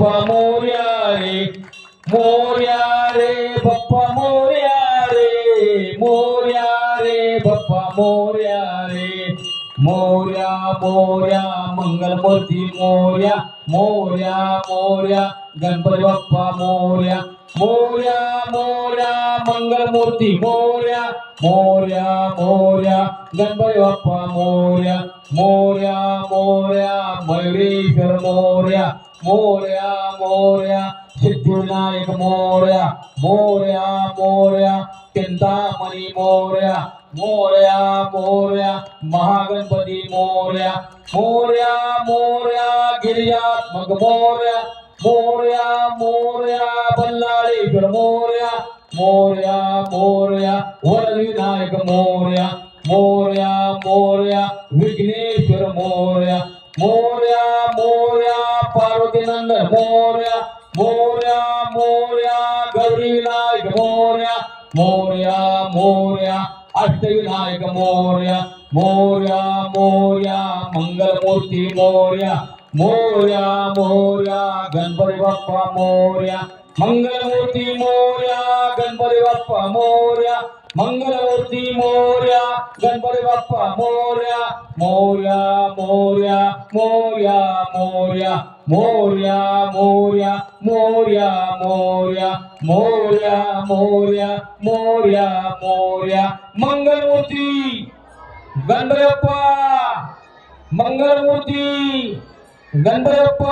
Bappa Morya रे Bappa Morya रे Bappa Morya रे Morya Morya Mangalmurti Morya Morya Morya Ganpati Bappa Morya Morya Morya Mangalmurti Morya Morya Morya Ganpati Bappa Morya Morya Morya Mayureshwar Morya Morya Morya Siddhivinayak Morya Morya Morya Chintamani Morya Morya Morya Mahaganpati Morya Morya Morya Girijatmak Morya Morya Morya Ballaleshwar Morya Morya Morya वरविनायक Morya Morya Morya Vighneshwar Morya Morya Morya पार्वतीनंदन Morya Morya Morya गौरीविनायक Morya Morya Morya Ashtavinayak Morya Morya Morya Mangalmurti Morya Morya Morya Ganpati Bappa Morya Mangalmurti Morya Ganpati Bappa Morya Mangalmurti Morya Ganpati Bappa Morya Morya Morya Morya Morya Morya Morya Morya Morya Morya Morya Morya Morya Mangalmurti Ganpati Bappa Mangalmurti Ganpati Bappa.